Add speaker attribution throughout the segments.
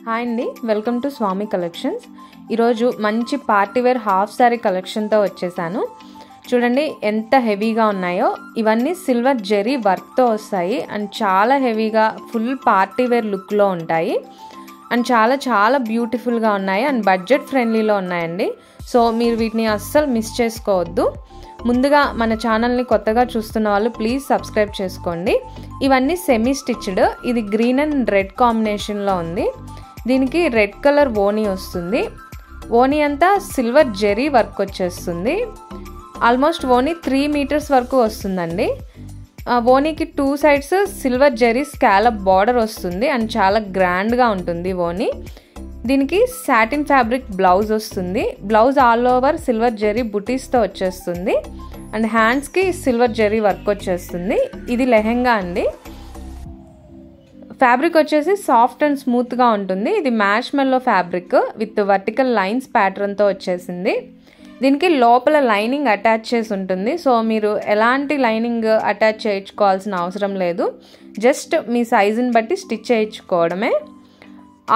Speaker 1: Hi అండి, welcome to Swamy collections. ఈరోజు మంచి పార్టీవేర్ హాఫ్ సారీ కలెక్షన్తో వచ్చేసాను. చూడండి ఎంత హెవీగా ఉన్నాయో. ఇవన్నీ సిల్వర్ జెరీ వర్క్తో వస్తాయి అండ్ చాలా హెవీగా ఫుల్ పార్టీవేర్ లుక్లో ఉంటాయి అండ్ చాలా చాలా బ్యూటిఫుల్గా ఉన్నాయి అండ్ బడ్జెట్ ఫ్రెండ్లీలో ఉన్నాయండి. సో మీరు వీటిని అస్సలు మిస్ చేసుకోవద్దు. ముందుగా మన ఛానల్ని కొత్తగా చూస్తున్న వాళ్ళు ప్లీజ్ సబ్స్క్రైబ్ చేసుకోండి. ఇవన్నీ సెమీ స్టిచ్డ్. ఇది గ్రీన్ అండ్ రెడ్ కాంబినేషన్లో ఉంది. దీనికి రెడ్ కలర్ ఓనీ వస్తుంది. ఓనీ అంతా సిల్వర్ జెరీ వర్క్ వచ్చేస్తుంది. ఆల్మోస్ట్ ఓనీ 3 మీటర్స్ వరకు వస్తుందండి. ఓనీకి 2 sides silver zari scallop border వస్తుంది అండ్ చాలా గ్రాండ్గా ఉంటుంది ఓనీ. దీనికి సాటిన్ ఫ్యాబ్రిక్ బ్లౌజ్ వస్తుంది. Blouse all over silver zari బుటీస్తో వచ్చేస్తుంది అండ్ హ్యాండ్స్కి సిల్వర్ జెరీ వర్క్ వచ్చేస్తుంది. ఇది లెహెంగా అండి. ఫ్యాబ్రిక్ వచ్చేసి సాఫ్ట్ అండ్ స్మూత్గా ఉంటుంది. ఇది మ్యాష్ మెల్లో ఫ్యాబ్రిక్ విత్ వర్టికల్ లైన్స్ ప్యాటర్న్తో వచ్చేసింది. దీనికి లోపల లైనింగ్ అటాచ్ చేసి ఉంటుంది. సో మీరు ఎలాంటి లైనింగ్ అటాచ్ చేయించుకోవాల్సిన అవసరం లేదు. జస్ట్ మీ సైజుని బట్టి స్టిచ్ చేయించుకోవడమే.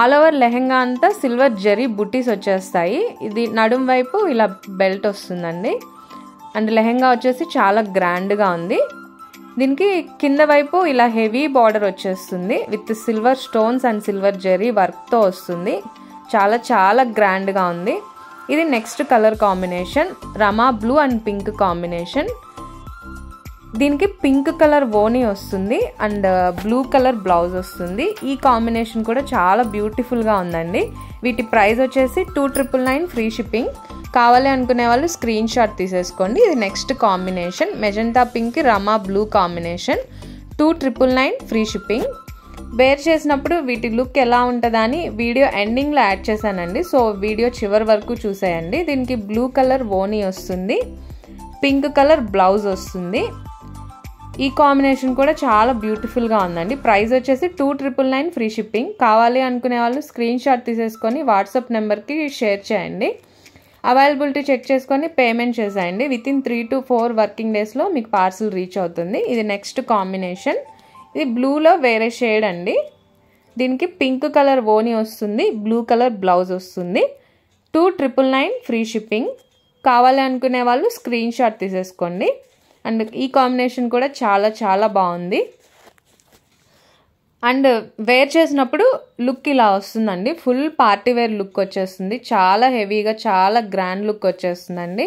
Speaker 1: ఆల్ ఓవర్ లెహెంగా అంతా సిల్వర్ జెరీ బుటీస్ వచ్చేస్తాయి. ఇది నడుం వైపు ఇలా బెల్ట్ వస్తుందండి అండ్ లెహెంగా వచ్చేసి చాలా గ్రాండ్గా ఉంది. దీనికి కింద వైపు ఇలా హెవీ బార్డర్ వచ్చేస్తుంది with silver stones and silver zari వర్క్తో వస్తుంది. చాలా చాలా గ్రాండ్గా ఉంది. ఇది నెక్స్ట్ కలర్ కాంబినేషన్ రమా బ్లూ అండ్ పింక్ కాంబినేషన్. దీనికి పింక్ కలర్ ఓనీ వస్తుంది అండ్ బ్లూ కలర్ బ్లౌజ్ వస్తుంది. ఈ కాంబినేషన్ కూడా చాలా బ్యూటిఫుల్గా ఉందండి. వీటి ప్రైస్ వచ్చేసి 2,999 ఫ్రీ షిప్పింగ్. కావాలి అనుకునే వాళ్ళు స్క్రీన్ షాట్ తీసేసుకోండి. ఇది నెక్స్ట్ కాంబినేషన్ మెజెంటా పింక్ రమా blue combination. 2,999 free shipping. Wear చేసినప్పుడు వీటి లుక్ ఎలా ఉంటుందా అని వీడియో ఎండింగ్లో యాడ్ చేశానండి. సో వీడియో చివరి వరకు చూసేయండి. దీనికి బ్లూ కలర్ ఓనీ వస్తుంది, పింక్ కలర్ బ్లౌజ్ వస్తుంది. ఈ కాంబినేషన్ కూడా చాలా బ్యూటిఫుల్గా ఉందండి. ప్రైస్ వచ్చేసి 2,999 ఫ్రీ షిప్పింగ్. కావాలి అనుకునే వాళ్ళు స్క్రీన్ షాట్ తీసేసుకొని వాట్సాప్ నెంబర్కి షేర్ చేయండి. అవైలబిలిటీ చెక్ చేసుకొని పేమెంట్ చేసేయండి. వితిన్ 3 to 4 వర్కింగ్ డేస్లో మీకు పార్సిల్ రీచ్ అవుతుంది. ఇది నెక్స్ట్ కాంబినేషన్. ఇది బ్లూలో వేరే షేడ్ అండి. దీనికి పింక్ కలర్ ఓనీ వస్తుంది, బ్లూ కలర్ బ్లౌజ్ వస్తుంది. 2,999 ఫ్రీ షిప్పింగ్. కావాలి అనుకునే వాళ్ళు స్క్రీన్ షాట్ తీసేసుకోండి. అండ్ ఈ కాంబినేషన్ కూడా చాలా చాలా బాగుంది అండ్ వేర్ చేసినప్పుడు లుక్ ఇలా వస్తుందండి. ఫుల్ పార్టీవేర్ లుక్ వచ్చేస్తుంది. చాలా హెవీగా చాలా గ్రాండ్ లుక్ వచ్చేస్తుందండి.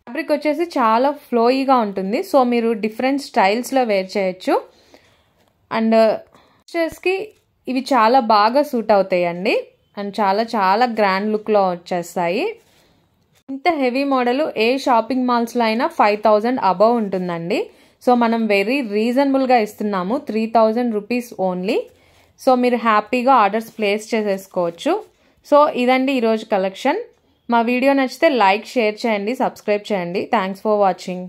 Speaker 1: ఫ్యాబ్రిక్ వచ్చేసి చాలా ఫ్లోయిగా ఉంటుంది. సో మీరు డిఫరెంట్ స్టైల్స్లో వేర్ చేయొచ్చు అండ్ కి ఇవి చాలా బాగా సూట్ అవుతాయండి అండ్ చాలా చాలా గ్రాండ్ లుక్లో వచ్చేస్తాయి. ఇంత హెవీ మోడల్ ఏ షాపింగ్ మాల్స్లో అయినా 5,000 అబవ్ ఉంటుందండి. సో మనం వెరీ రీజనబుల్గా ఇస్తున్నాము, 3,000 రూపీస్ ఓన్లీ. సో మీరు హ్యాపీగా ఆర్డర్స్ ప్లేస్ చేసేసుకోవచ్చు. సో ఇదండి ఈరోజు కలెక్షన్. మా వీడియో నచ్చితే లైక్, షేర్ చేయండి, సబ్స్క్రైబ్ చేయండి. Thanks for watching.